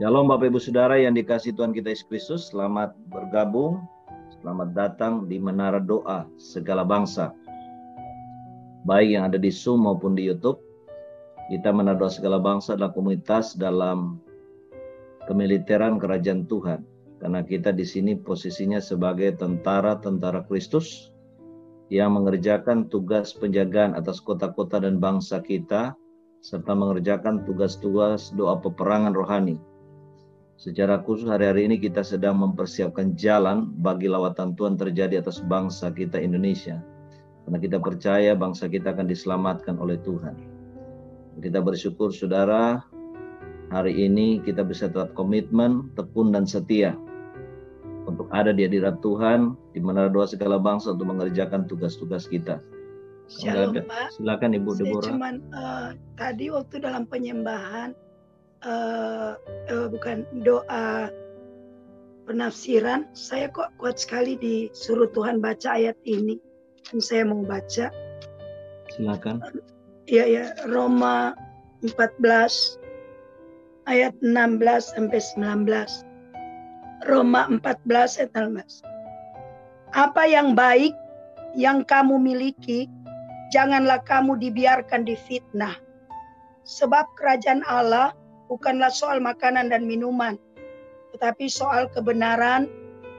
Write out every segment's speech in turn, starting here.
Shalom Bapak Ibu Saudara yang dikasihi Tuhan kita Yesus Kristus, selamat bergabung, selamat datang di Menara Doa Segala Bangsa. Baik yang ada di Zoom maupun di YouTube, kita Menara Doa Segala Bangsa adalah komunitas dalam kemiliteran kerajaan Tuhan. Karena kita di sini posisinya sebagai tentara-tentara Kristus yang mengerjakan tugas penjagaan atas kota-kota dan bangsa kita, serta mengerjakan tugas-tugas doa peperangan rohani. Secara khusus hari-hari ini kita sedang mempersiapkan jalan bagi lawatan Tuhan terjadi atas bangsa kita Indonesia. Karena kita percaya bangsa kita akan diselamatkan oleh Tuhan. Kita bersyukur saudara, hari ini kita bisa tetap komitmen, tekun dan setia untuk ada di hadirat Tuhan di Menara Doa Segala Bangsa untuk mengerjakan tugas-tugas kita. Shalom Pak. Silakan Ibu Deborah. Saya cuman tadi waktu dalam penyembahan bukan doa penafsiran, saya kok kuat sekali disuruh Tuhan baca ayat ini, dan saya mau baca. Silakan. Ya, Roma 14 ayat 16 sampai 19. Roma 14 ayat 16. Apa yang baik yang kamu miliki, janganlah kamu dibiarkan difitnah. Sebab kerajaan Allah bukanlah soal makanan dan minuman, tetapi soal kebenaran,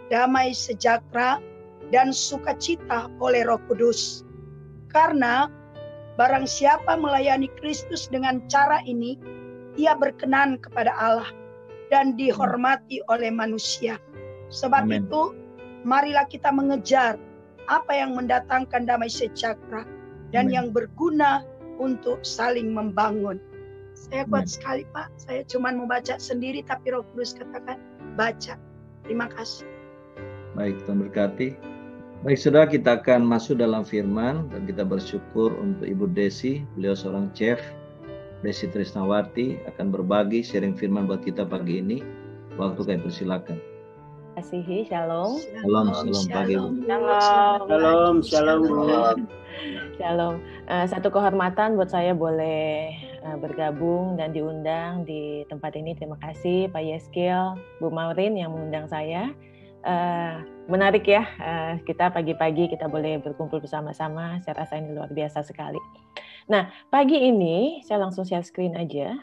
damai sejahtera, dan sukacita oleh Roh Kudus. Karena barang siapa melayani Kristus dengan cara ini, ia berkenan kepada Allah dan dihormati oleh manusia. Sebab Amen. itu, marilah kita mengejar apa yang mendatangkan damai sejahtera dan Amen. yang berguna untuk saling membangun. Saya kuat sekali Pak, saya cuma membaca sendiri tapi Roh Kudus katakan baca. Terima kasih. Baik, Tuhan berkati. Baik saudara, kita akan masuk dalam firman dan kita bersyukur untuk Ibu Desi, beliau seorang chef, Desi Trisnawati akan berbagi sharing firman buat kita pagi ini. Waktu kami persilakan. Kasihi, shalom. Shalom pagi. Shalom. Satu kehormatan buat saya boleh bergabung dan diundang di tempat ini. Terima kasih Pak Yeskil, Bu Maureen yang mengundang saya. Menarik ya, kita pagi-pagi kita boleh berkumpul bersama-sama. Saya rasa ini luar biasa sekali. Nah, pagi ini saya langsung share screen aja.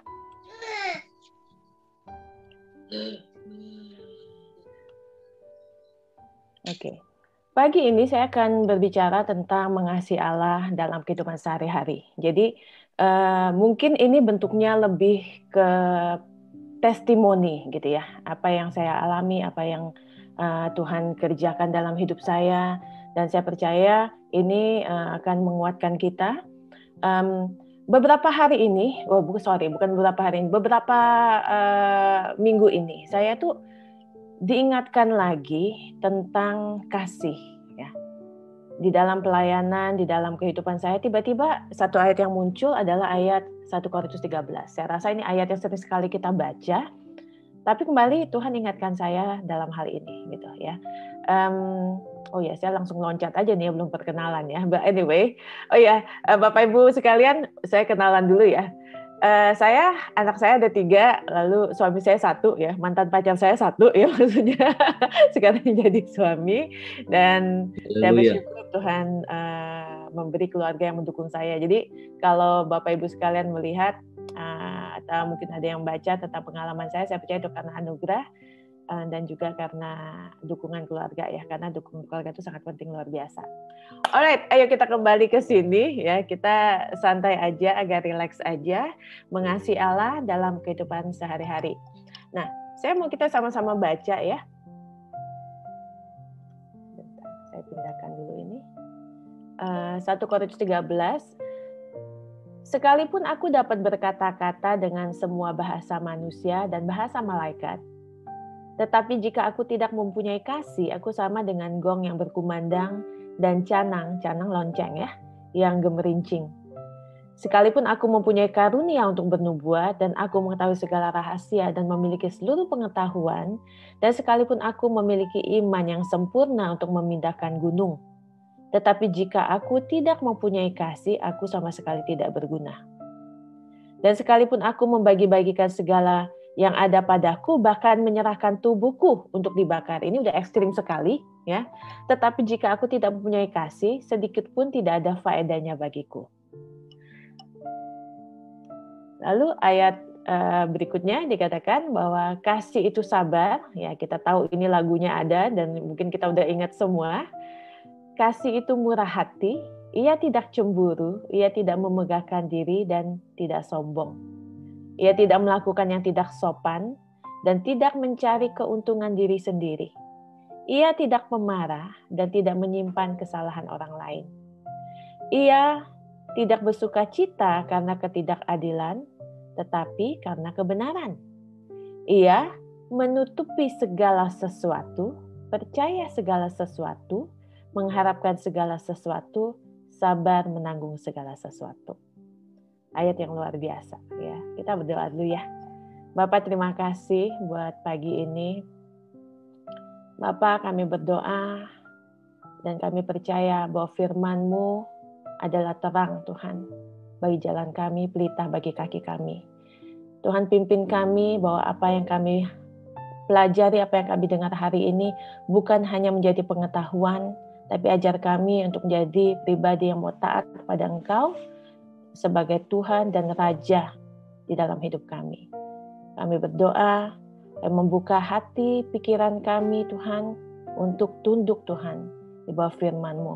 Oke. Pagi ini saya akan berbicara tentang mengasihi Allah dalam kehidupan sehari-hari. Jadi mungkin ini bentuknya lebih ke testimoni gitu ya. Apa yang saya alami, apa yang Tuhan kerjakan dalam hidup saya. Dan saya percaya ini akan menguatkan kita. Beberapa hari ini, beberapa minggu ini, saya tuh diingatkan lagi tentang kasih ya. Di dalam pelayanan, di dalam kehidupan saya, tiba-tiba satu ayat yang muncul adalah ayat 1 Korintus 13. Saya rasa ini ayat yang sering sekali kita baca, tapi kembali Tuhan ingatkan saya dalam hal ini gitu ya. Saya langsung loncat aja nih, belum perkenalan ya. But anyway, Bapak Ibu sekalian, saya kenalan dulu ya. Anak saya ada 3, lalu suami saya 1 ya, mantan pacar saya 1 ya maksudnya, sekarang jadi suami, dan saya bersyukur Tuhan memberi keluarga yang mendukung saya. Jadi kalau Bapak Ibu sekalian melihat atau mungkin ada yang baca tentang pengalaman saya percaya itu karena anugerah dan juga karena dukungan keluarga ya, karena dukungan keluarga itu sangat penting, luar biasa. Alright, ayo kita kembali ke sini ya, kita santai aja, agak relax aja, mengasihi Allah dalam kehidupan sehari-hari. Nah, saya mau kita sama-sama baca ya. Bentar, saya pindahkan dulu ini. 1 Korintus 13. Sekalipun aku dapat berkata-kata dengan semua bahasa manusia dan bahasa malaikat, tetapi jika aku tidak mempunyai kasih, aku sama dengan gong yang berkumandang dan canang lonceng ya, yang gemerincing. Sekalipun aku mempunyai karunia untuk bernubuat dan aku mengetahui segala rahasia dan memiliki seluruh pengetahuan, dan sekalipun aku memiliki iman yang sempurna untuk memindahkan gunung, tetapi jika aku tidak mempunyai kasih, aku sama sekali tidak berguna. Dan sekalipun aku membagi-bagikan segala yang ada padaku, bahkan menyerahkan tubuhku untuk dibakar. Ini udah ekstrim sekali, ya. Tetapi jika aku tidak mempunyai kasih, sedikit pun tidak ada faedahnya bagiku. Lalu ayat berikutnya dikatakan bahwa kasih itu sabar. Ya, kita tahu ini lagunya ada dan mungkin kita udah ingat semua. Kasih itu murah hati, ia tidak cemburu, ia tidak memegahkan diri dan tidak sombong. Ia tidak melakukan yang tidak sopan dan tidak mencari keuntungan diri sendiri. Ia tidak pemarah dan tidak menyimpan kesalahan orang lain. Ia tidak bersuka cita karena ketidakadilan, tetapi karena kebenaran. Ia menutupi segala sesuatu, percaya segala sesuatu, mengharapkan segala sesuatu, sabar menanggung segala sesuatu. Ayat yang luar biasa, ya. Kita berdoa dulu ya. Bapak, terima kasih buat pagi ini. Bapak, kami berdoa dan kami percaya bahwa firman-Mu adalah terang, Tuhan, bagi jalan kami, pelita bagi kaki kami. Tuhan, pimpin kami bahwa apa yang kami pelajari, apa yang kami dengar hari ini bukan hanya menjadi pengetahuan, tapi ajar kami untuk menjadi pribadi yang mau taat kepada Engkau sebagai Tuhan dan Raja di dalam hidup kami. Kami berdoa dan membuka hati, pikiran kami, Tuhan, untuk tunduk, Tuhan, di bawah firman-Mu.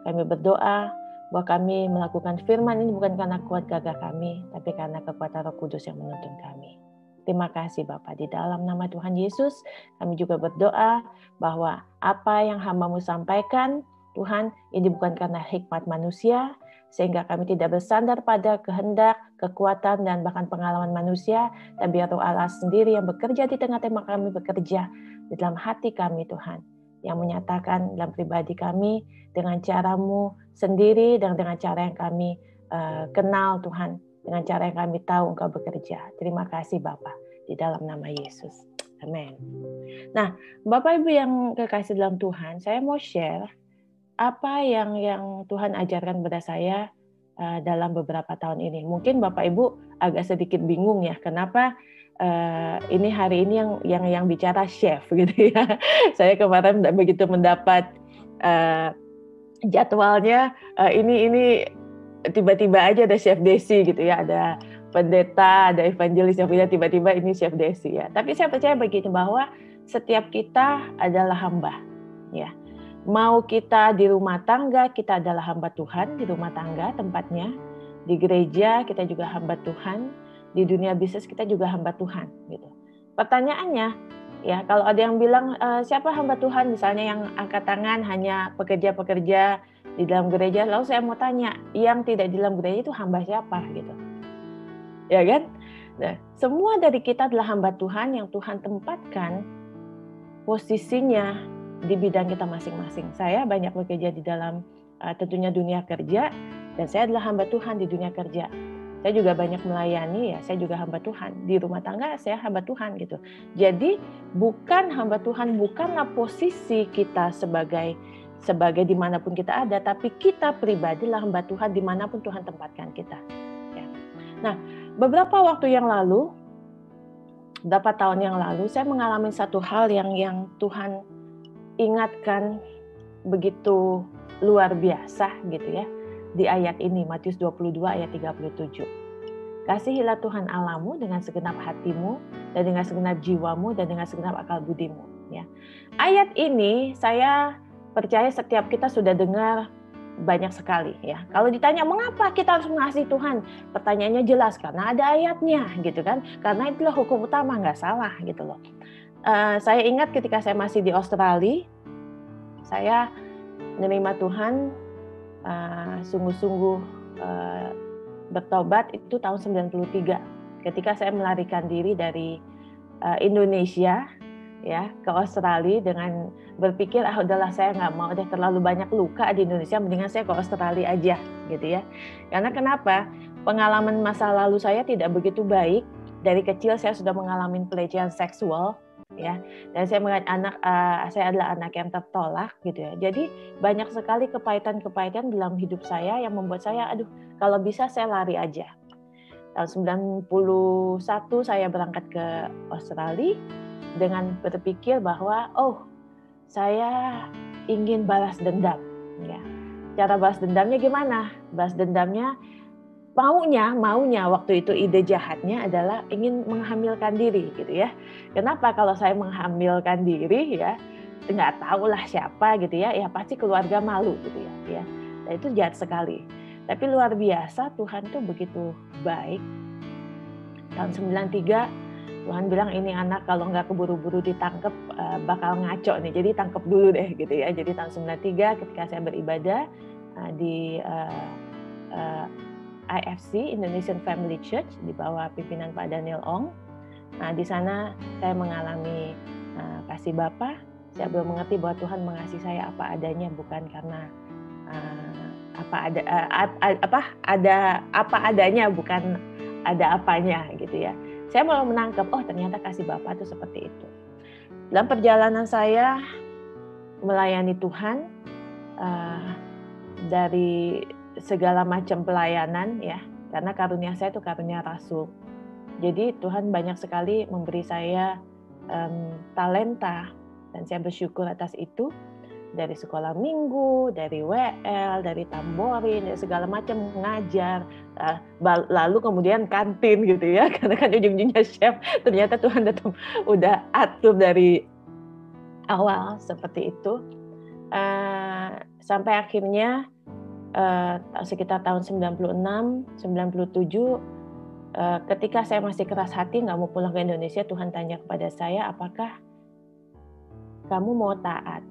Kami berdoa bahwa kami melakukan firman ini bukan karena kuat gagah kami, tapi karena kekuatan Roh Kudus yang menuntun kami. Terima kasih Bapak, di dalam nama Tuhan Yesus, kami juga berdoa bahwa apa yang hamba-Mu sampaikan, Tuhan, ini bukan karena hikmat manusia, sehingga kami tidak bersandar pada kehendak, kekuatan, dan bahkan pengalaman manusia, tapi Roh Allah sendiri yang bekerja di tengah-tengah kami, bekerja di dalam hati kami, Tuhan, yang menyatakan dalam pribadi kami dengan cara-Mu sendiri dan dengan cara yang kami kenal, Tuhan, dengan cara yang kami tahu Engkau bekerja. Terima kasih Bapa, di dalam nama Yesus. Amin. Nah, Bapak Ibu yang kekasih dalam Tuhan, saya mau share apa yang Tuhan ajarkan kepada saya dalam beberapa tahun ini. Mungkin Bapak Ibu agak sedikit bingung ya, kenapa ini hari ini yang bicara chef gitu ya. Saya kemarin begitu mendapat jadwalnya, ini tiba-tiba aja ada Chef Desi gitu ya, ada pendeta, ada evangelis yang punya, tiba-tiba ini Chef Desi ya. Tapi saya percaya begini, bahwa setiap kita adalah hamba ya. Mau kita di rumah tangga, kita adalah hamba Tuhan di rumah tangga tempatnya. Di gereja kita juga hamba Tuhan. Di dunia bisnis kita juga hamba Tuhan gitu. Pertanyaannya ya, kalau ada yang bilang siapa hamba Tuhan, misalnya yang angkat tangan hanya pekerja-pekerja di dalam gereja, lalu saya mau tanya, yang tidak di dalam gereja itu hamba siapa gitu. Ya kan? Nah, semua dari kita adalah hamba Tuhan yang Tuhan tempatkan posisinya di bidang kita masing-masing. Saya banyak bekerja di dalam tentunya dunia kerja, dan saya adalah hamba Tuhan di dunia kerja. Saya juga banyak melayani, ya saya juga hamba Tuhan. Di rumah tangga saya hamba Tuhan gitu. Jadi bukan hamba Tuhan, bukanlah posisi kita sebagai dimanapun kita ada, tapi kita pribadi lah hamba Tuhan dimanapun Tuhan tempatkan kita. Ya. Nah, beberapa waktu yang lalu, beberapa tahun yang lalu, saya mengalami satu hal yang Tuhan ingatkan begitu luar biasa gitu ya, di ayat ini, Matius 22 ayat 37. Kasihilah Tuhan Allahmu dengan segenap hatimu dan dengan segenap jiwamu dan dengan segenap akal budimu. Ya. Ayat ini saya percaya setiap kita sudah dengar banyak sekali ya. Kalau ditanya mengapa kita harus mengasihi Tuhan, pertanyaannya jelas, karena ada ayatnya gitu kan. Karena itulah hukum utama, nggak salah gitu loh. Saya ingat ketika saya masih di Australia, saya menerima Tuhan sungguh-sungguh bertobat itu tahun 93. Ketika saya melarikan diri dari Indonesia ya ke Australia dengan berpikir udahlah saya nggak mau deh terlalu banyak luka di Indonesia, mendingan saya ke Australia aja gitu ya. Karena kenapa? Pengalaman masa lalu saya tidak begitu baik. Dari kecil saya sudah mengalami pelecehan seksual ya, dan saya adalah anak yang tertolak gitu ya. Jadi banyak sekali kepahitan dalam hidup saya yang membuat saya kalau bisa saya lari aja. Tahun 91 saya berangkat ke Australia dengan berpikir bahwa saya ingin balas dendam. Ya. Cara balas dendamnya gimana? Balas dendamnya maunya waktu itu ide jahatnya adalah ingin menghamilkan diri gitu ya. Kenapa kalau saya menghamilkan diri ya nggak tahu lah siapa gitu ya pasti keluarga malu gitu ya. Nah, itu jahat sekali. Tapi luar biasa Tuhan tuh begitu baik. Tahun 93 Tuhan bilang ini anak kalau nggak keburu-buru ditangkap bakal ngaco nih. Jadi tangkap dulu deh gitu ya. Jadi tahun 93 ketika saya beribadah di IFC, Indonesian Family Church, di bawah pimpinan Pak Daniel Ong. Nah, di sana saya mengalami kasih Bapa. Saya belum mengerti bahwa Tuhan mengasihi saya apa adanya, bukan karena ada apa adanya, bukan ada apanya gitu ya. Saya malah menangkap, ternyata kasih Bapa itu seperti itu. Dalam perjalanan saya melayani Tuhan dari segala macam pelayanan ya, karena karunia saya itu karunia rasul. Jadi Tuhan banyak sekali memberi saya talenta dan saya bersyukur atas itu. Dari sekolah minggu, dari WL, dari tamborin, dari segala macam mengajar, lalu kemudian kantin gitu ya, karena kan ujung-ujungnya chef. Ternyata Tuhan udah atur dari awal seperti itu, sampai akhirnya sekitar tahun 96, 97, ketika saya masih keras hati nggak mau pulang ke Indonesia, Tuhan tanya kepada saya, apakah kamu mau taat?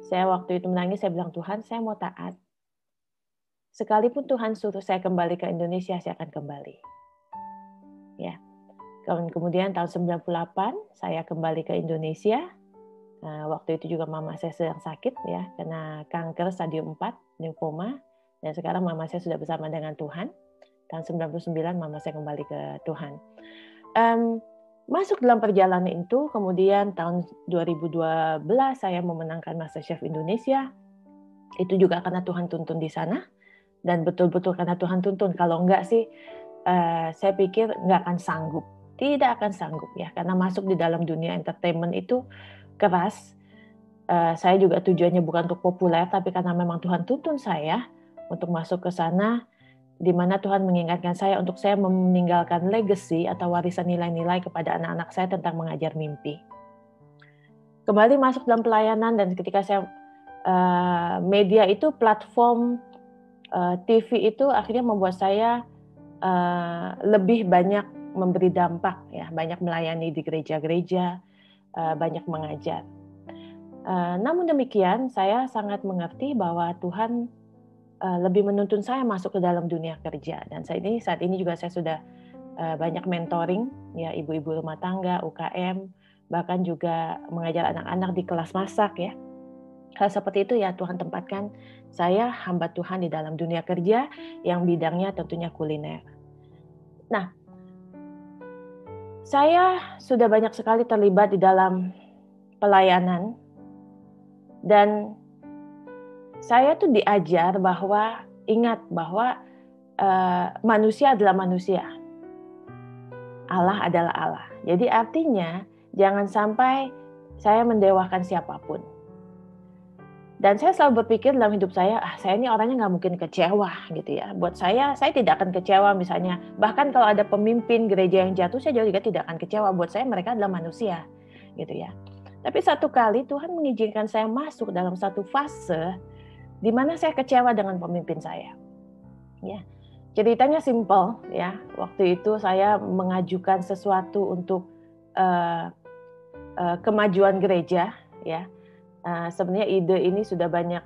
Saya waktu itu menangis, saya bilang, Tuhan, saya mau taat. Sekalipun Tuhan suruh saya kembali ke Indonesia, saya akan kembali. Ya. Kemudian tahun 98, saya kembali ke Indonesia. Waktu itu juga mama saya sedang sakit, ya, kena kanker stadium 4, limfoma. Dan sekarang mama saya sudah bersama dengan Tuhan. Tahun 99, mama saya kembali ke Tuhan. Masuk dalam perjalanan itu, kemudian tahun 2012 saya memenangkan MasterChef Indonesia. Itu juga karena Tuhan tuntun di sana, dan betul-betul karena Tuhan tuntun. Kalau enggak sih, saya pikir enggak akan sanggup. Tidak akan sanggup ya, karena masuk di dalam dunia entertainment itu keras. Saya juga tujuannya bukan untuk populer, tapi karena memang Tuhan tuntun saya untuk masuk ke sana, di mana Tuhan mengingatkan saya untuk saya meninggalkan legacy atau warisan nilai-nilai kepada anak-anak saya tentang mengajar mimpi. Kembali masuk dalam pelayanan, dan ketika saya media itu, platform TV itu akhirnya membuat saya lebih banyak memberi dampak, ya, banyak melayani di gereja-gereja, banyak mengajar. Namun demikian, saya sangat mengerti bahwa Tuhan lebih menuntun saya masuk ke dalam dunia kerja, dan saat ini juga saya sudah banyak mentoring ya ibu-ibu rumah tangga, UKM, bahkan juga mengajar anak-anak di kelas masak ya. Hal seperti itu ya Tuhan tempatkan saya hamba Tuhan di dalam dunia kerja yang bidangnya tentunya kuliner. Nah, saya sudah banyak sekali terlibat di dalam pelayanan, dan saya tuh diajar bahwa ingat bahwa manusia adalah manusia, Allah adalah Allah. Jadi artinya jangan sampai saya mendewakan siapapun. Dan saya selalu berpikir dalam hidup saya, saya ini orangnya nggak mungkin kecewa gitu ya. Buat saya tidak akan kecewa misalnya. Bahkan kalau ada pemimpin gereja yang jatuh, saya juga tidak akan kecewa. Buat saya mereka adalah manusia gitu ya. Tapi satu kali Tuhan mengizinkan saya masuk dalam satu fase di mana saya kecewa dengan pemimpin saya. Ya, ceritanya simpel ya. Waktu itu saya mengajukan sesuatu untuk kemajuan gereja. Ya, sebenarnya ide ini sudah banyak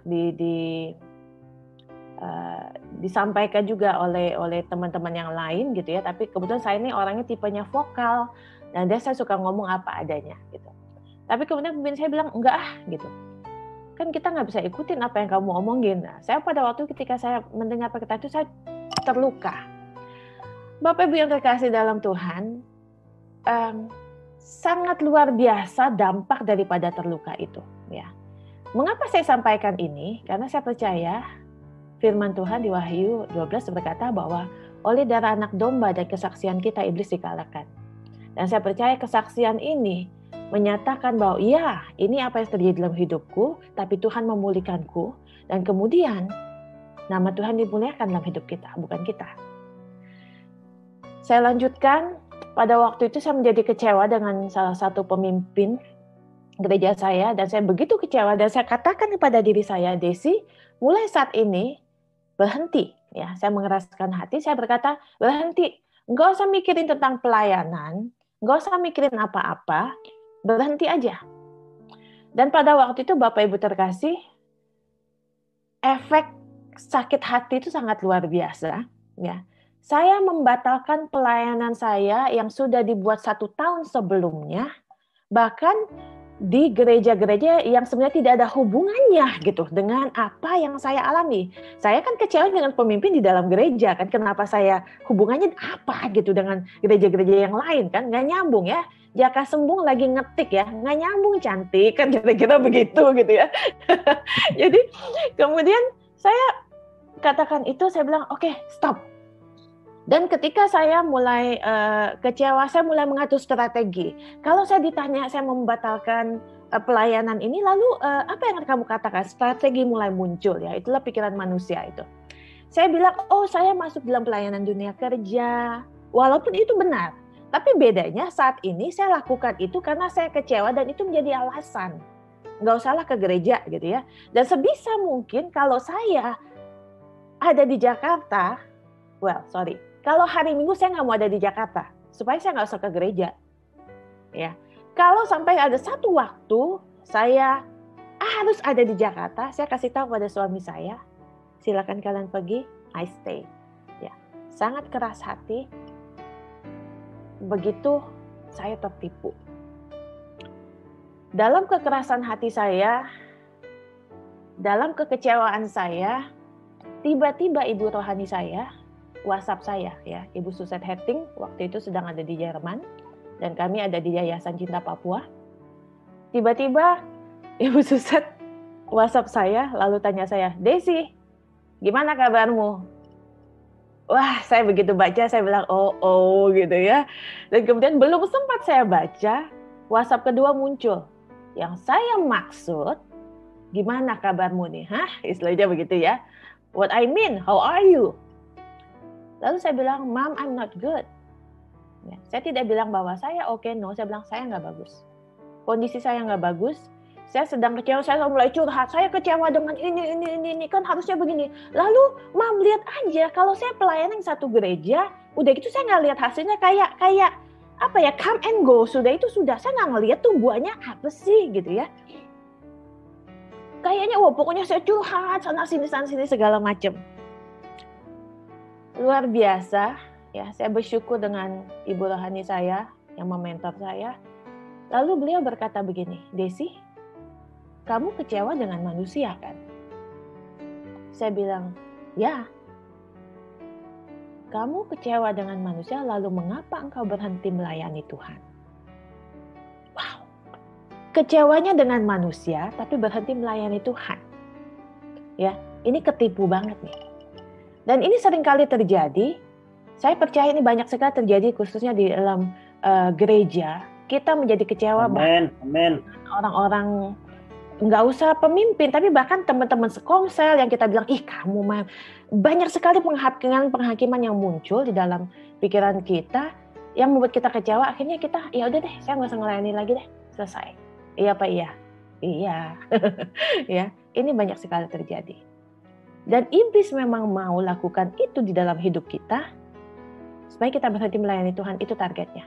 disampaikan juga oleh teman-teman yang lain gitu ya. Tapi kebetulan saya ini orangnya tipenya vokal, dan saya suka ngomong apa adanya gitu. Tapi kemudian pemimpin saya bilang enggak gitu. Kan kita nggak bisa ikutin apa yang kamu omongin. Nah, saya pada waktu ketika saya mendengar perkataan itu, saya terluka. Bapak Ibu yang terkasih dalam Tuhan, sangat luar biasa dampak daripada terluka itu. Ya. Mengapa saya sampaikan ini? Karena saya percaya firman Tuhan di Wahyu 12 berkata bahwa oleh darah anak domba dan kesaksian kita, iblis dikalahkan. Dan saya percaya kesaksian ini menyatakan bahwa ya, ini apa yang terjadi dalam hidupku, tapi Tuhan memulihkanku, dan kemudian nama Tuhan dimuliakan dalam hidup kita, bukan kita. Saya lanjutkan, pada waktu itu saya menjadi kecewa dengan salah satu pemimpin gereja saya, dan saya begitu kecewa, dan saya katakan kepada diri saya, Desi, mulai saat ini berhenti. Ya, saya mengeraskan hati, saya berkata, berhenti. Nggak usah mikirin tentang pelayanan, nggak usah mikirin apa-apa, berhenti aja. Dan pada waktu itu Bapak Ibu terkasih, efek sakit hati itu sangat luar biasa. Ya, saya membatalkan pelayanan saya yang sudah dibuat 1 tahun sebelumnya, bahkan di gereja-gereja yang sebenarnya tidak ada hubungannya gitu dengan apa yang saya alami. Saya kan kecewa dengan pemimpin di dalam gereja kan, kenapa saya hubungannya apa gitu dengan gereja-gereja yang lain kan, nggak nyambung ya. Jaka Sembung lagi ngetik ya, nggak nyambung cantik kan, kira-kira begitu gitu ya. Jadi kemudian saya katakan itu, saya bilang oke, stop. Dan ketika saya mulai kecewa, saya mulai mengatur strategi. Kalau saya ditanya, saya membatalkan pelayanan ini, lalu apa yang kamu katakan? Strategi mulai muncul ya, itulah pikiran manusia itu. Saya bilang, oh saya masuk dalam pelayanan dunia kerja, walaupun itu benar. Tapi bedanya saat ini saya lakukan itu karena saya kecewa dan itu menjadi alasan. Nggak usahlah ke gereja gitu ya. Dan sebisa mungkin kalau saya ada di Jakarta, kalau hari Minggu saya nggak mau ada di Jakarta, supaya saya nggak usah ke gereja. Ya, kalau sampai ada satu waktu saya harus ada di Jakarta, saya kasih tahu pada suami saya, silakan kalian pergi, I stay. Ya, sangat keras hati. Begitu saya tertipu. Dalam kekerasan hati saya, dalam kekecewaan saya, tiba-tiba ibu rohani saya WhatsApp saya ya, Ibu Suset Hetting waktu itu sedang ada di Jerman dan kami ada di Yayasan Cinta Papua. Tiba-tiba Ibu Suset WhatsApp saya lalu tanya saya, Desi, gimana kabarmu? Wah, saya begitu baca saya bilang oh gitu ya. Dan kemudian belum sempat saya baca, WhatsApp kedua muncul. Yang saya maksud, gimana kabarmu nih? Istilahnya begitu ya. What I mean, how are you? Lalu saya bilang, Mom, I'm not good. Ya, saya tidak bilang bahwa saya oke, no. Saya bilang, saya nggak bagus. Kondisi saya nggak bagus. Saya sedang kecewa, saya mulai curhat. Saya kecewa dengan ini. Kan harusnya begini. Lalu, Mom, lihat aja. Kalau saya pelayanan satu gereja, udah gitu saya nggak lihat hasilnya kayak apa ya, come and go. Sudah itu sudah. Saya nggak ngelihat tuh buahnya apa sih gitu ya. Kayaknya, pokoknya saya curhat sana sini segala macam. Luar biasa ya, saya bersyukur dengan ibu rohani saya yang mementor saya. Lalu beliau berkata begini, Desi, kamu kecewa dengan manusia kan? Saya bilang, ya. Kamu kecewa dengan manusia, lalu mengapa engkau berhenti melayani Tuhan? Wow, kecewanya dengan manusia tapi berhenti melayani Tuhan. Ya, ini ketipu banget nih. Dan ini seringkali terjadi, saya percaya ini banyak sekali terjadi khususnya di dalam gereja. Kita menjadi kecewa Amen. Orang-orang, nggak usah pemimpin, tapi bahkan teman-teman sekomsel yang kita bilang, ih kamu mah. Banyak sekali penghakiman yang muncul di dalam pikiran kita yang membuat kita kecewa. Akhirnya kita, ya udah deh, saya nggak usah ngelayani lagi deh, selesai. Iya Pak, iya. Iya. Ya, ini banyak sekali terjadi. Dan iblis memang mau lakukan itu di dalam hidup kita supaya kita berhenti melayani Tuhan, itu targetnya.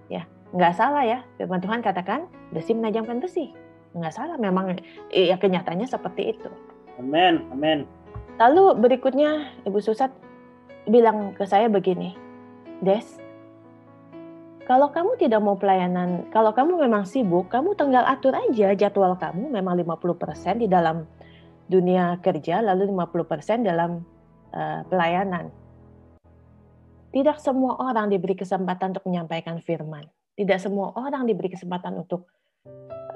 Ya, nggak salah ya. Firman Tuhan katakan besi menajamkan besi. Nggak salah, memang ya kenyataannya seperti itu. Amin. Lalu berikutnya Ibu Susat bilang ke saya begini, Des, kalau kamu tidak mau pelayanan, kalau kamu memang sibuk, kamu tinggal atur aja jadwal kamu memang 50% di dalam dunia kerja, lalu 50% dalam pelayanan. Tidak semua orang diberi kesempatan untuk menyampaikan firman. Tidak semua orang diberi kesempatan untuk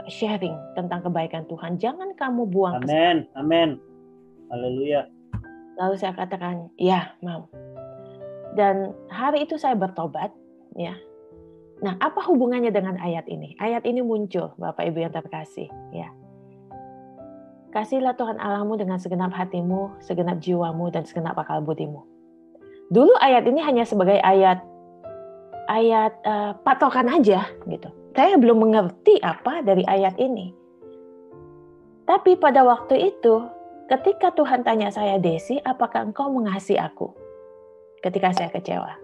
sharing tentang kebaikan Tuhan. Jangan kamu buang kesempatan. Amin. Haleluya. Lalu saya katakan, ya, Mam. Dan hari itu saya bertobat, ya. Nah, apa hubungannya dengan ayat ini? Ayat ini muncul, Bapak Ibu yang terkasih, ya. Kasihilah Tuhan Allahmu dengan segenap hatimu, segenap jiwamu, dan segenap akal budimu. Dulu ayat ini hanya sebagai ayat patokan aja, gitu. Saya belum mengerti apa dari ayat ini. Tapi pada waktu itu, ketika Tuhan tanya saya, Desi, apakah engkau mengasihi aku? Ketika saya kecewa,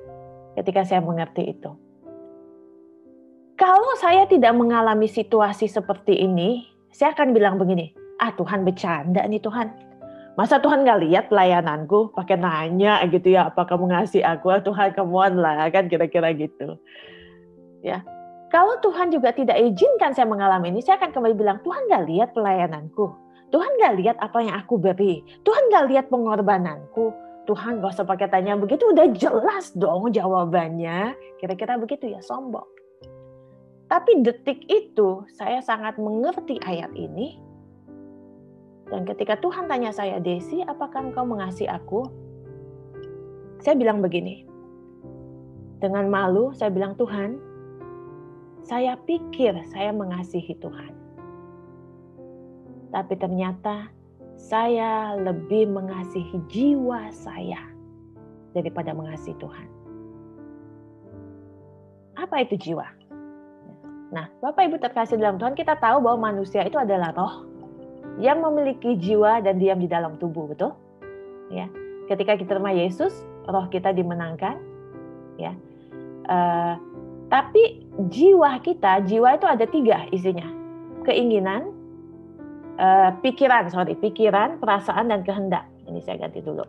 ketika saya mengerti itu. Kalau saya tidak mengalami situasi seperti ini, saya akan bilang begini, Tuhan bercanda nih Tuhan. Masa Tuhan gak lihat pelayananku, pakai nanya gitu ya, apakah mengasihi aku? Tuhan, come on lah, kan kira-kira gitu. Ya, kalau Tuhan juga tidak izinkan saya mengalami ini, saya akan kembali bilang, Tuhan gak lihat pelayananku. Tuhan gak lihat apa yang aku beri. Tuhan gak lihat pengorbananku. Tuhan gak usah pakai tanya begitu, udah jelas dong jawabannya. Kira-kira begitu ya, sombong. Tapi detik itu saya sangat mengerti ayat ini. Dan ketika Tuhan tanya saya, Desi, apakah engkau mengasihi aku? Saya bilang begini. Dengan malu saya bilang, Tuhan, saya pikir saya mengasihi Tuhan. Tapi ternyata saya lebih mengasihi jiwa saya daripada mengasihi Tuhan. Apa itu jiwa? Nah, Bapak Ibu terkasih dalam Tuhan, kita tahu bahwa manusia itu adalah roh yang memiliki jiwa dan diam di dalam tubuh, betul? Ya. Ketika kita terima Yesus, roh kita dimenangkan, ya. Tapi jiwa itu ada 3 isinya. Keinginan, pikiran, perasaan dan kehendak. Ini saya ganti dulu.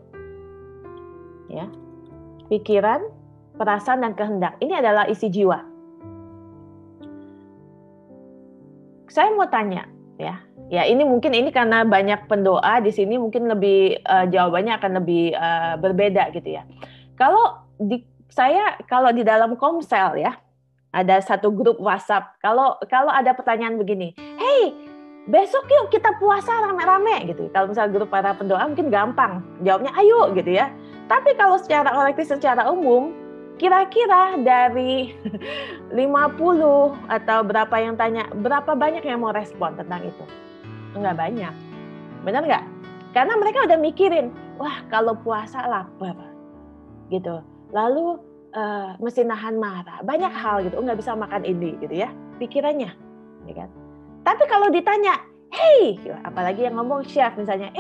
Ya. Pikiran, perasaan dan kehendak. Ini adalah isi jiwa. Saya mau tanya, ya. Ya, ini mungkin karena banyak pendoa di sini mungkin lebih jawabannya akan lebih berbeda gitu ya. Kalau di dalam Komsel ya, ada satu grup WhatsApp. Kalau ada pertanyaan begini, "Hey, besok yuk kita puasa rame-rame," gitu. Kalau misalnya grup para pendoa mungkin gampang jawabnya, "Ayo," gitu ya. Tapi kalau orang Kristen secara umum, kira-kira dari 50 atau berapa yang tanya, berapa banyak yang mau respon tentang itu? Enggak banyak. Benar nggak? Karena mereka udah mikirin, wah kalau puasa lapar. Gitu. Lalu mesti nahan marah. Banyak hal gitu, nggak bisa makan ini gitu ya. Pikirannya. Ya kan? Tapi kalau ditanya, hey, apalagi yang ngomong chef misalnya,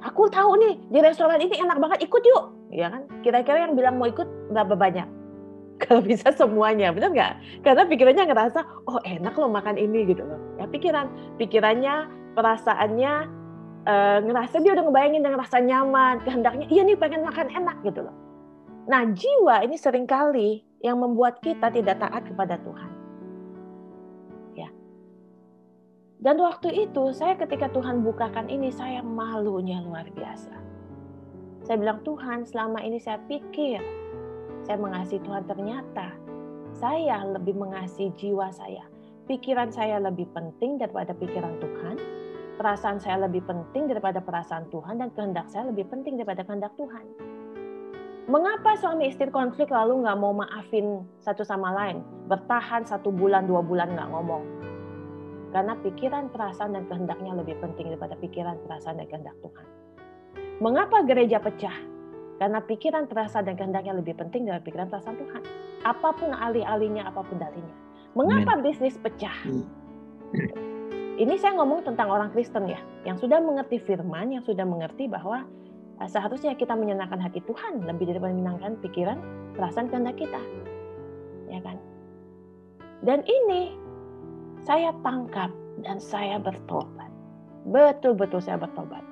aku tahu nih di restoran ini enak banget, ikut yuk. Ya kan? Kira-kira yang bilang mau ikut berapa banyak? Kalau bisa semuanya, benar nggak? Karena pikirannya ngerasa, oh enak loh makan ini gitu loh. Ya pikirannya, perasaannya, ngerasa dia udah ngebayangin dan ngerasa nyaman, kehendaknya, iya nih pengen makan enak gitu loh. Nah jiwa ini seringkali yang membuat kita tidak taat kepada Tuhan. Ya. Dan waktu itu saya ketika Tuhan bukakan ini, saya malunya luar biasa. Saya bilang, Tuhan selama ini saya pikir saya mengasihi Tuhan, ternyata saya lebih mengasihi jiwa saya. Pikiran saya lebih penting daripada pikiran Tuhan. Perasaan saya lebih penting daripada perasaan Tuhan. Dan kehendak saya lebih penting daripada kehendak Tuhan. Mengapa suami istri konflik lalu nggak mau maafin satu sama lain? Bertahan 1 bulan, 2 bulan nggak ngomong. Karena pikiran, perasaan, dan kehendaknya lebih penting daripada pikiran, perasaan, dan kehendak Tuhan. Mengapa gereja pecah? Karena pikiran, perasaan, dan kehendaknya lebih penting dari pikiran, perasaan Tuhan. Apapun alih-alihnya, apapun dalinya. Mengapa bisnis pecah? Ini saya ngomong tentang orang Kristen ya, yang sudah mengerti firman, yang sudah mengerti bahwa seharusnya kita menyenangkan hati Tuhan lebih daripada menyenangkan pikiran, perasaan, kehendak kita. Ya kan? Dan ini saya tangkap dan saya bertobat. Betul-betul saya bertobat.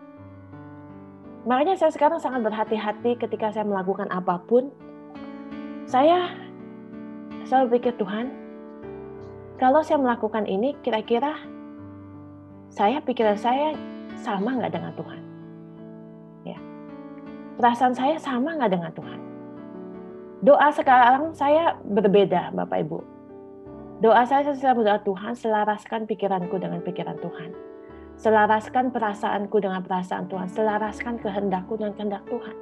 Makanya saya sekarang sangat berhati-hati ketika saya melakukan apapun. Saya selalu pikir, Tuhan, kalau saya melakukan ini, kira-kira pikiran saya sama nggak dengan Tuhan? Ya. Perasaan saya sama nggak dengan Tuhan? Doa sekarang saya berbeda, Bapak Ibu. Doa saya selalu berdoa, Tuhan, selaraskan pikiranku dengan pikiran Tuhan. Selaraskan perasaanku dengan perasaan Tuhan. Selaraskan kehendakku dengan kehendak Tuhan.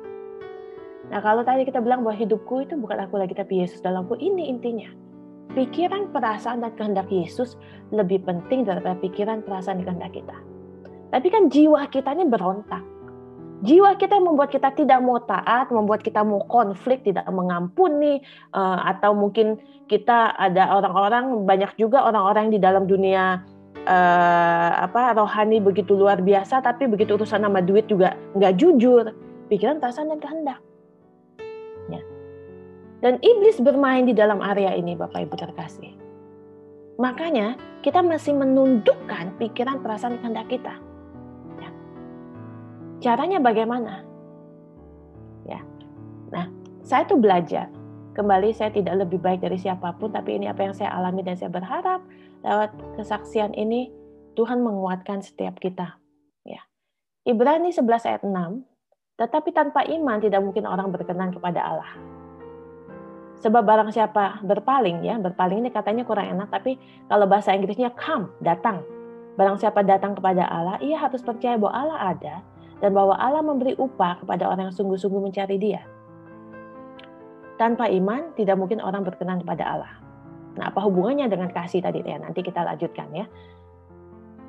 Nah, kalau tadi kita bilang bahwa hidupku itu bukan aku lagi, tapi Yesus dalamku, ini intinya. Pikiran, perasaan, dan kehendak Yesus lebih penting daripada pikiran, perasaan, dan kehendak kita. Tapi kan jiwa kita ini berontak. Jiwa kita yang membuat kita tidak mau taat, membuat kita mau konflik, tidak mengampuni, atau mungkin kita ada orang-orang, banyak juga orang-orang di dalam dunia rohani begitu luar biasa, tapi begitu urusan sama duit juga nggak jujur. Pikiran, perasaan, dan kehendak. Ya. Dan iblis bermain di dalam area ini, Bapak Ibu terkasih. Makanya kita masih menundukkan pikiran, perasaan, dan kehendak kita. Ya. Caranya bagaimana? Ya. Nah, saya tuh belajar. Kembali, saya tidak lebih baik dari siapapun, tapi ini apa yang saya alami dan saya berharap lewat kesaksian ini Tuhan menguatkan setiap kita. Ya. Ibrani 11 ayat 6, tetapi tanpa iman tidak mungkin orang berkenan kepada Allah. Sebab barang siapa berpaling, ya, berpaling ini katanya kurang enak, tapi kalau bahasa Inggrisnya come, datang. Barang siapa datang kepada Allah, ia harus percaya bahwa Allah ada dan bahwa Allah memberi upah kepada orang yang sungguh-sungguh mencari Dia. Tanpa iman tidak mungkin orang berkenan kepada Allah. Nah, apa hubungannya dengan kasih tadi ya? Nanti kita lanjutkan ya.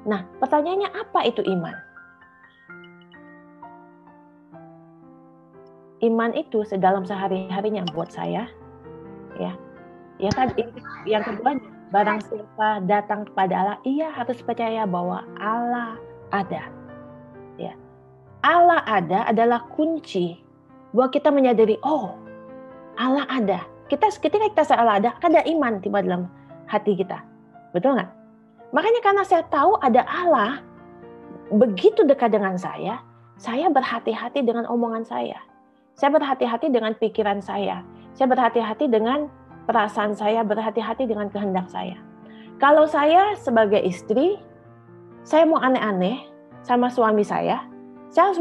Nah, pertanyaannya apa itu iman? Iman itu sedalam sehari-harinya buat saya, ya. Yang tadi, yang kedua, barang siapa datang kepada Allah, ia harus percaya bahwa Allah ada. Ya, Allah ada adalah kunci bahwa kita menyadari, oh, Allah ada. Ketika kita Allah ada, ada iman tiba dalam hati kita, betul nggak? Makanya karena saya tahu ada Allah begitu dekat dengan saya berhati-hati dengan omongan saya. Saya berhati-hati dengan pikiran saya berhati-hati dengan perasaan saya, berhati-hati dengan kehendak saya. Kalau saya sebagai istri, saya mau aneh-aneh sama suami saya harus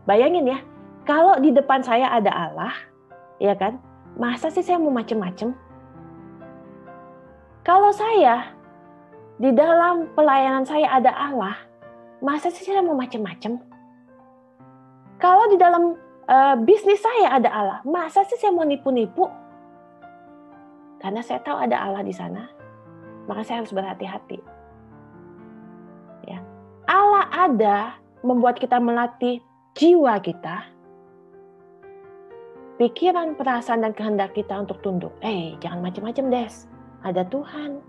bayangin ya, kalau di depan saya ada Allah, ya kan, masa sih saya mau macem-macem? Kalau saya di dalam pelayanan saya ada Allah, masa sih saya mau macem-macem? Kalau di dalam bisnis saya ada Allah, masa sih saya mau nipu-nipu? Karena saya tahu ada Allah di sana, maka saya harus berhati-hati. Ya. Allah ada membuat kita melatih jiwa kita, pikiran, perasaan, dan kehendak kita untuk tunduk. Jangan macam-macam, Des. Ada Tuhan.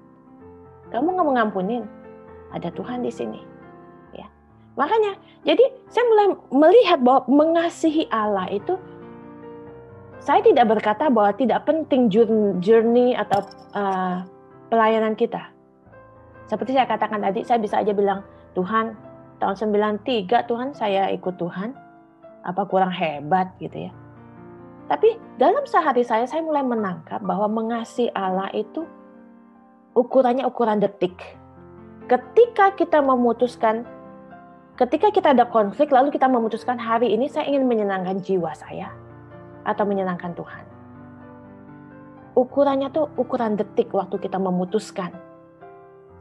Kamu nggak mau ngampunin, ada Tuhan di sini. Ya. Makanya, jadi saya mulai melihat bahwa mengasihi Allah itu, saya tidak berkata bahwa tidak penting journey atau pelayanan kita. Seperti saya katakan tadi, saya bisa aja bilang, Tuhan, tahun 93 Tuhan saya ikut Tuhan, apa kurang hebat gitu ya. Tapi dalam sehari saya mulai menangkap bahwa mengasihi Allah itu ukurannya ukuran detik. Ketika kita ada konflik, lalu kita memutuskan hari ini saya ingin menyenangkan jiwa saya atau menyenangkan Tuhan. Ukurannya tuh ukuran detik waktu kita memutuskan.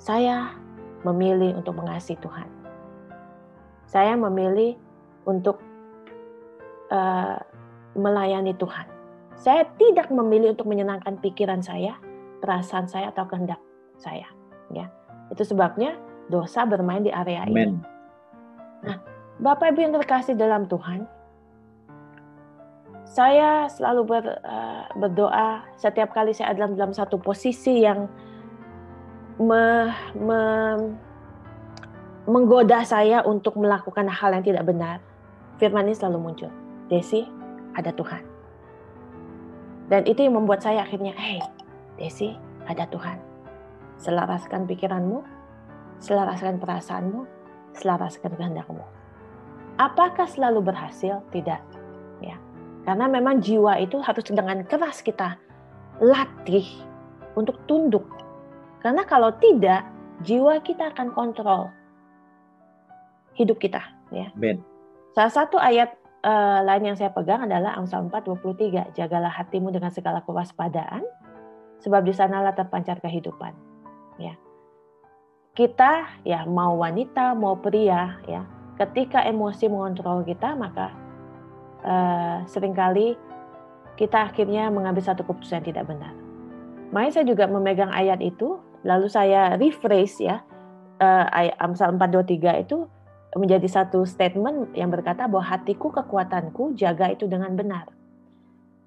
Saya memilih untuk mengasihi Tuhan. Saya memilih untuk melayani Tuhan. Saya tidak memilih untuk menyenangkan pikiran saya, perasaan saya, atau kehendak saya. Ya, itu sebabnya dosa bermain di area ini. Nah, Bapak Ibu yang terkasih dalam Tuhan, saya selalu berdoa setiap kali saya ada dalam satu posisi yang menggoda saya untuk melakukan hal yang tidak benar. Firman ini selalu muncul. Desi, ada Tuhan. Dan itu yang membuat saya akhirnya, Desi, ada Tuhan. Selaraskan pikiranmu, selaraskan perasaanmu, selaraskan kehendakmu. Apakah selalu berhasil? Tidak. Ya. Karena memang jiwa itu harus dengan keras kita latih untuk tunduk. Karena kalau tidak, jiwa kita akan kontrol hidup kita. Ya. Salah satu ayat lain yang saya pegang adalah Amsal 4:23. Jagalah hatimu dengan segala kewaspadaan, sebab di sanalah terpancar kehidupan. Ya. Kita, ya mau wanita, mau pria, ya, ketika emosi mengontrol kita, maka seringkali kita akhirnya mengambil satu keputusan yang tidak benar. Makanya saya juga memegang ayat itu, lalu saya rephrase ya, Amsal 4:23 itu menjadi satu statement yang berkata bahwa hatiku kekuatanku, jaga itu dengan benar.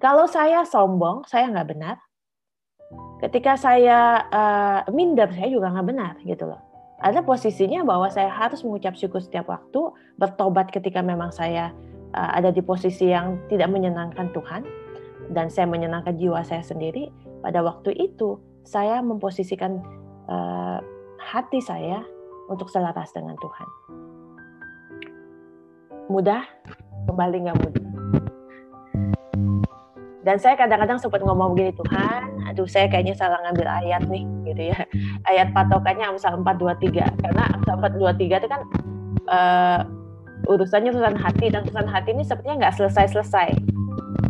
Kalau saya sombong, saya nggak benar. Ketika saya minder, saya juga nggak benar gitu loh. Ada posisinya bahwa saya harus mengucap syukur setiap waktu, bertobat ketika memang saya ada di posisi yang tidak menyenangkan Tuhan, dan saya menyenangkan jiwa saya sendiri. Pada waktu itu, saya memposisikan hati saya untuk selaras dengan Tuhan. Mudah? Kembali nggak mudah. Dan saya kadang-kadang sempat ngomong begini, Tuhan, aduh saya kayaknya salah ngambil ayat nih, gitu ya. Ayat patokannya Amsal 4:23. Karena Amsal 4:23 itu kan urusannya urusan hati, dan urusan hati ini sepertinya nggak selesai-selesai.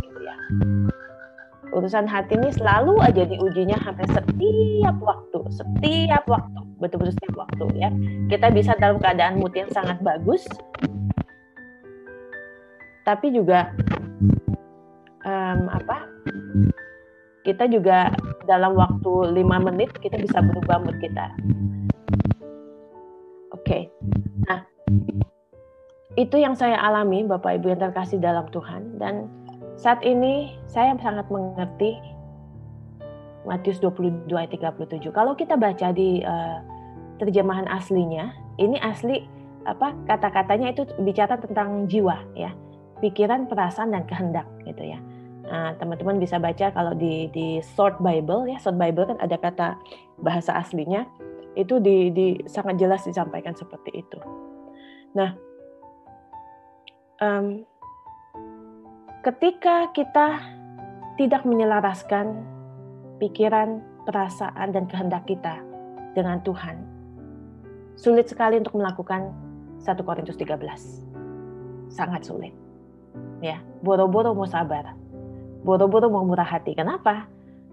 Gitu ya. Urusan hati ini selalu aja diujinya hampir setiap waktu, betul-betul setiap waktu ya. Kita bisa dalam keadaan mood yang sangat bagus, tapi juga kita juga dalam waktu 5 menit kita bisa berubah mood kita. Oke. Nah, itu yang saya alami, Bapak Ibu yang terkasih dalam Tuhan, dan saat ini saya sangat mengerti Matius 22 ayat 37. Kalau kita baca di terjemahan aslinya, ini asli kata-katanya itu bicara tentang jiwa ya. Pikiran, perasaan, dan kehendak gitu ya. Nah, teman-teman bisa baca kalau di Short Bible ya, Short Bible kan ada kata bahasa aslinya itu di sangat jelas disampaikan seperti itu. Nah, ketika kita tidak menyelaraskan pikiran, perasaan, dan kehendak kita dengan Tuhan, sulit sekali untuk melakukan 1 Korintus 13. Sangat sulit. Ya, boro-boro mau sabar, boro-boro mau murah hati. Kenapa?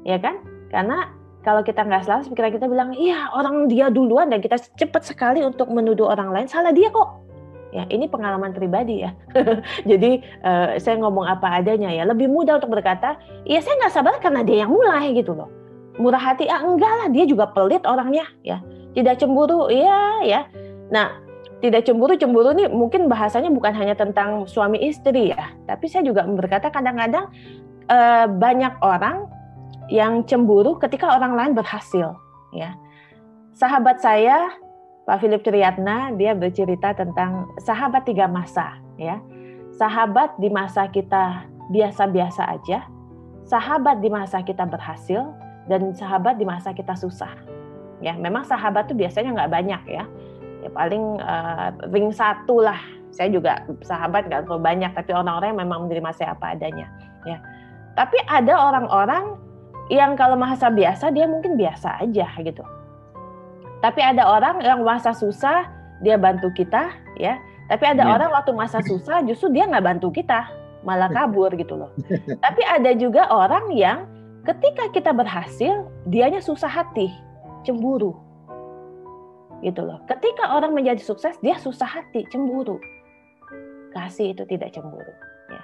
Ya kan? Karena kalau kita nggak selaras, pikiran kita bilang, iya orang dia duluan, dan kita cepat sekali untuk menuduh orang lain, salah dia kok. Ya, ini pengalaman pribadi ya. Jadi saya ngomong apa adanya ya. Lebih mudah untuk berkata, iya saya nggak sabar karena dia yang mulai gitu loh. Murah hati, enggak lah, dia juga pelit orangnya ya. Tidak cemburu, iya ya. Nah, tidak cemburu nih mungkin bahasanya bukan hanya tentang suami istri ya, tapi saya juga berkata kadang-kadang banyak orang yang cemburu ketika orang lain berhasil ya. Sahabat saya Pak Philip Triyatna, dia bercerita tentang sahabat 3 masa ya. Sahabat di masa kita biasa-biasa aja, sahabat di masa kita berhasil, dan sahabat di masa kita susah. Ya, memang sahabat tuh biasanya nggak banyak ya. Ya paling ring 1 lah. Saya juga sahabat nggak terlalu banyak, tapi orang-orang yang memang menerima saya apa adanya. Ya. Tapi ada orang-orang yang kalau masa biasa dia mungkin biasa aja gitu. Tapi ada orang yang masa susah dia bantu kita, ya. Tapi ada orang waktu masa susah justru dia nggak bantu kita, malah kabur gitu loh. Tapi ada juga orang yang ketika kita berhasil, dianya susah hati, cemburu. Gitu loh. Ketika orang menjadi sukses, dia susah hati, cemburu. Kasih itu tidak cemburu. Ya.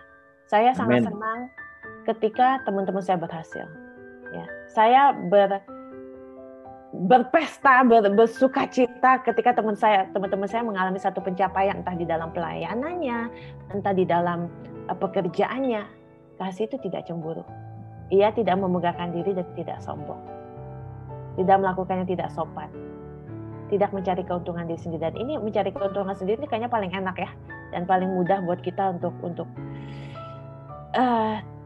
Saya sangat senang ketika teman-teman saya berhasil. Ya. Saya berpesta, bersukacita ketika teman-teman saya mengalami satu pencapaian, entah di dalam pelayanannya, entah di dalam pekerjaannya. Kasih itu tidak cemburu. Ia tidak memegahkan diri dan tidak sombong. Tidak melakukannya tidak sopan. Tidak mencari keuntungan diri sendiri, dan ini mencari keuntungan sendiri ini kayaknya paling enak ya, dan paling mudah buat kita untuk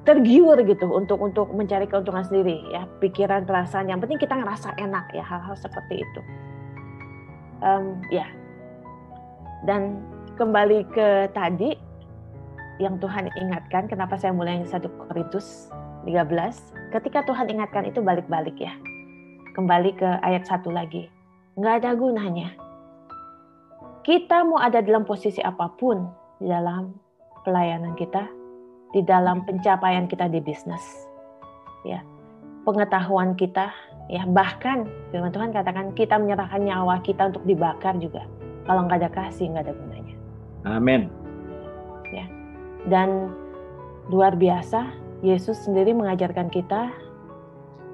tergiur gitu, untuk mencari keuntungan sendiri ya, pikiran, perasaan, yang penting kita ngerasa enak ya, hal-hal seperti itu. Ya, dan kembali ke tadi yang Tuhan ingatkan, kenapa saya mulai 1 Korintus 13, ketika Tuhan ingatkan itu balik-balik ya, kembali ke ayat 1 lagi. Nggak ada gunanya. Kita mau ada dalam posisi apapun, di dalam pelayanan kita, di dalam pencapaian kita di bisnis, ya, pengetahuan kita, ya, bahkan firman Tuhan katakan kita menyerahkan nyawa kita untuk dibakar juga. Kalau nggak ada kasih, nggak ada gunanya. Amin. Ya, dan luar biasa Yesus sendiri mengajarkan kita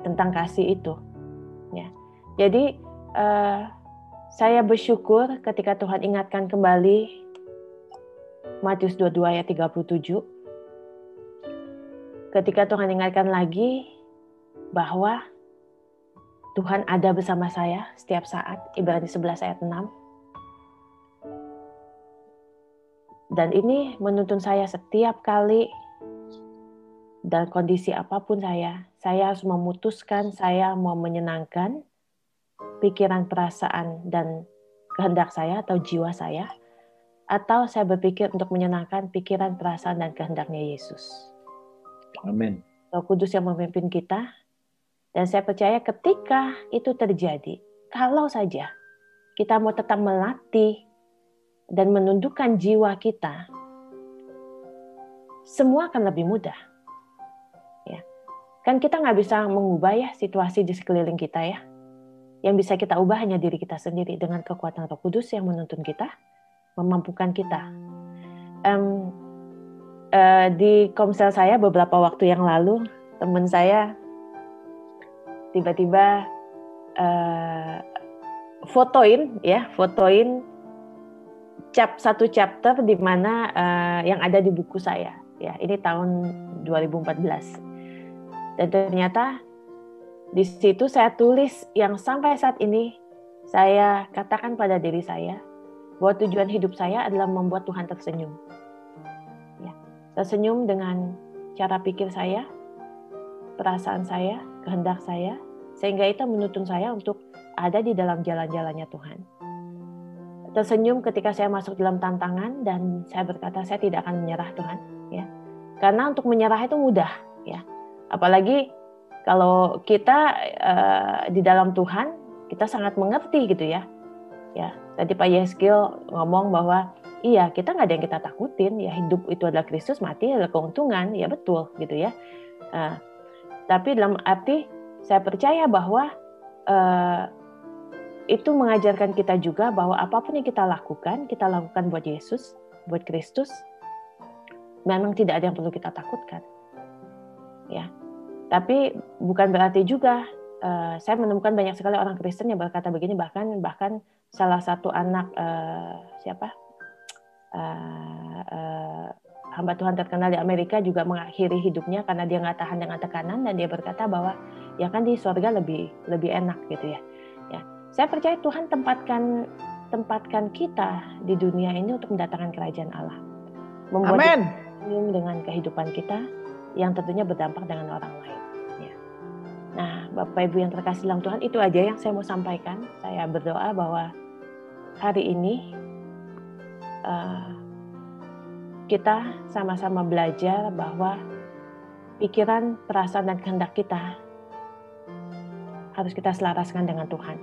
tentang kasih itu. Ya. Jadi saya bersyukur ketika Tuhan ingatkan kembali Matius 22 ayat 37. Ketika Tuhan ingatkan lagi bahwa Tuhan ada bersama saya setiap saat, Ibrani 11 ayat 6. Dan ini menuntun saya setiap kali dalam kondisi apapun saya harus memutuskan saya mau menyenangkan pikiran, perasaan, dan kehendak saya atau jiwa saya, atau saya berpikir untuk menyenangkan pikiran, perasaan, dan kehendaknya Yesus. Amin. Roh Kudus yang memimpin kita, dan saya percaya ketika itu terjadi, kalau saja kita mau tetap melatih dan menundukkan jiwa kita, semua akan lebih mudah. Ya. Kan kita nggak bisa mengubah ya situasi di sekeliling kita ya. Yang bisa kita ubah hanya diri kita sendiri dengan kekuatan Roh Kudus yang menuntun kita, memampukan kita. Di komsel saya beberapa waktu yang lalu, teman saya tiba-tiba fotoin satu chapter di mana yang ada di buku saya. Ya, ini tahun 2014. Dan ternyata di situ saya tulis yang sampai saat ini saya katakan pada diri saya bahwa tujuan hidup saya adalah membuat Tuhan tersenyum. Ya, tersenyum dengan cara pikir saya, perasaan saya, kehendak saya, sehingga itu menuntun saya untuk ada di dalam jalan-jalannya Tuhan. Tersenyum ketika saya masuk dalam tantangan dan saya berkata saya tidak akan menyerah Tuhan, ya. Karena untuk menyerah itu mudah, ya. Apalagi kalau kita di dalam Tuhan, kita sangat mengerti gitu ya. Ya, tadi Pak Yeskil ngomong bahwa iya, kita nggak ada yang kita takutin, ya, hidup itu adalah Kristus, mati adalah keuntungan, ya betul gitu ya. Tapi dalam arti saya percaya bahwa itu mengajarkan kita juga bahwa apapun yang kita lakukan buat Yesus, buat Kristus. Memang tidak ada yang perlu kita takutkan, ya. Tapi bukan berarti juga saya menemukan banyak sekali orang Kristen yang berkata begini, bahkan salah satu anak hamba Tuhan terkenal di Amerika juga mengakhiri hidupnya karena dia nggak tahan dengan tekanan dan dia berkata bahwa ya kan di surga lebih enak gitu ya. Ya, saya percaya Tuhan tempatkan kita di dunia ini untuk mendatangkan kerajaan Allah, membuat kita dengan kehidupan kita yang tentunya berdampak dengan orang lain. Ya. Nah, Bapak Ibu yang terkasih dalam Tuhan, itu aja yang saya mau sampaikan. Saya berdoa bahwa hari ini kita sama-sama belajar bahwa pikiran, perasaan, dan kehendak kita harus kita selaraskan dengan Tuhan.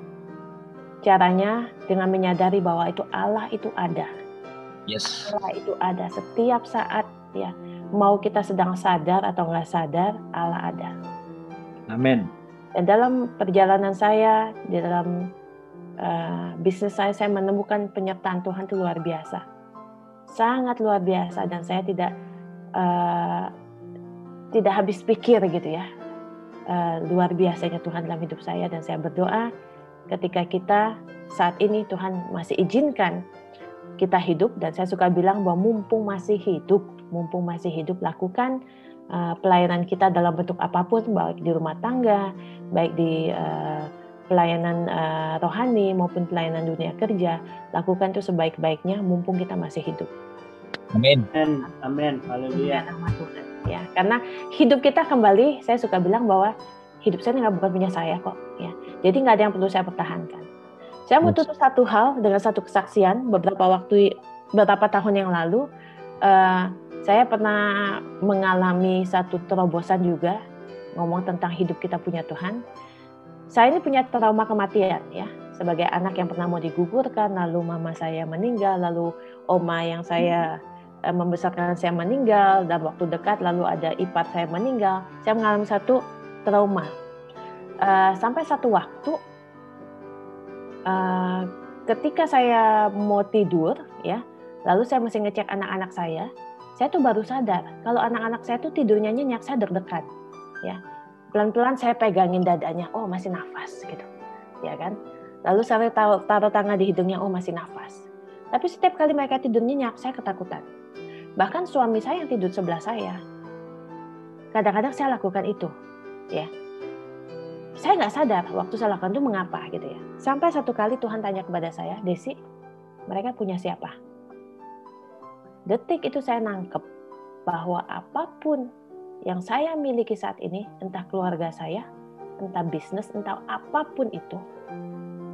Caranya dengan menyadari bahwa itu Allah itu ada. Yes. Allah itu ada setiap saat, ya. Mau kita sedang sadar atau nggak sadar, Allah ada. Amin. Dan dalam perjalanan saya, di dalam bisnis saya menemukan penyertaan Tuhan itu luar biasa. Sangat luar biasa, dan saya tidak habis pikir gitu ya. Luar biasanya Tuhan dalam hidup saya, dan saya berdoa ketika kita saat ini Tuhan masih izinkan kita hidup, dan saya suka bilang bahwa mumpung masih hidup, lakukan pelayanan kita dalam bentuk apapun, baik di rumah tangga, baik di pelayanan rohani maupun pelayanan dunia kerja, lakukan itu sebaik-baiknya mumpung kita masih hidup. Amin. Amin. Haleluya. Ya, karena hidup kita kembali, saya suka bilang bahwa hidup saya bukan punya saya kok, ya. Jadi nggak ada yang perlu saya pertahankan. Saya mau tutup satu hal dengan satu kesaksian. Beberapa tahun yang lalu, saya pernah mengalami satu terobosan juga, ngomong tentang hidup kita punya Tuhan. Saya ini punya trauma kematian ya, sebagai anak yang pernah mau digugurkan, lalu mama saya meninggal, lalu oma yang saya membesarkan saya meninggal, dan waktu dekat lalu ada ipar saya meninggal. Saya mengalami satu trauma. Sampai satu waktu, ketika saya mau tidur, ya, lalu saya mesti ngecek anak-anak saya saya tuh baru sadar kalau anak-anak saya tuh tidurnya nyenyak, saya deg-degan. Ya, pelan-pelan saya pegangin dadanya, oh masih nafas gitu, ya kan. Lalu saya taruh tangan di hidungnya, oh masih nafas. Tapi setiap kali mereka tidur nyenyak, saya ketakutan. Bahkan suami saya yang tidur sebelah saya, kadang-kadang saya lakukan itu, ya. Saya nggak sadar waktu saya lakukan itu mengapa gitu ya. Sampai satu kali Tuhan tanya kepada saya, Desi, mereka punya siapa? Detik itu saya nangkep bahwa apapun yang saya miliki saat ini, entah keluarga saya, entah bisnis, entah apapun itu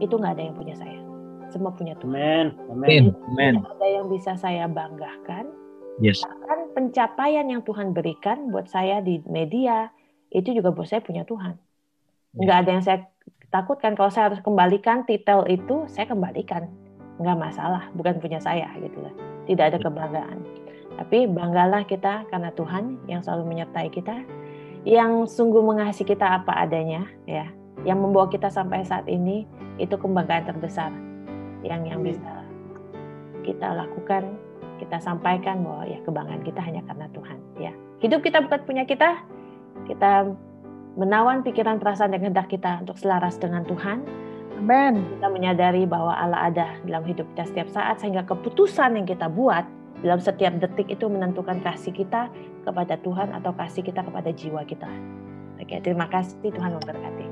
nggak ada yang punya saya. Semua punya Tuhan. Amen. Tidak ada yang bisa saya banggakan. Yes. Bahkan pencapaian yang Tuhan berikan buat saya di media, itu juga buat saya punya Tuhan. Nggak ada yang saya takutkan. Kalau saya harus kembalikan titel itu, saya kembalikan. Nggak masalah, bukan punya saya gitu lah. Tidak ada kebanggaan. Tapi banggalah kita karena Tuhan yang selalu menyertai kita, yang sungguh mengasihi kita apa adanya, ya, yang membawa kita sampai saat ini, itu kebanggaan terbesar yang bisa kita lakukan, kita sampaikan bahwa ya kebanggaan kita hanya karena Tuhan. Ya, hidup kita bukan punya kita menawan pikiran, perasaan, dan kehendak kita untuk selaras dengan Tuhan. Amen. Kita menyadari bahwa Allah ada dalam hidup kita setiap saat, sehingga keputusan yang kita buat dalam setiap detik itu menentukan kasih kita kepada Tuhan atau kasih kita kepada jiwa kita. Oke, terima kasih, Tuhan memberkati.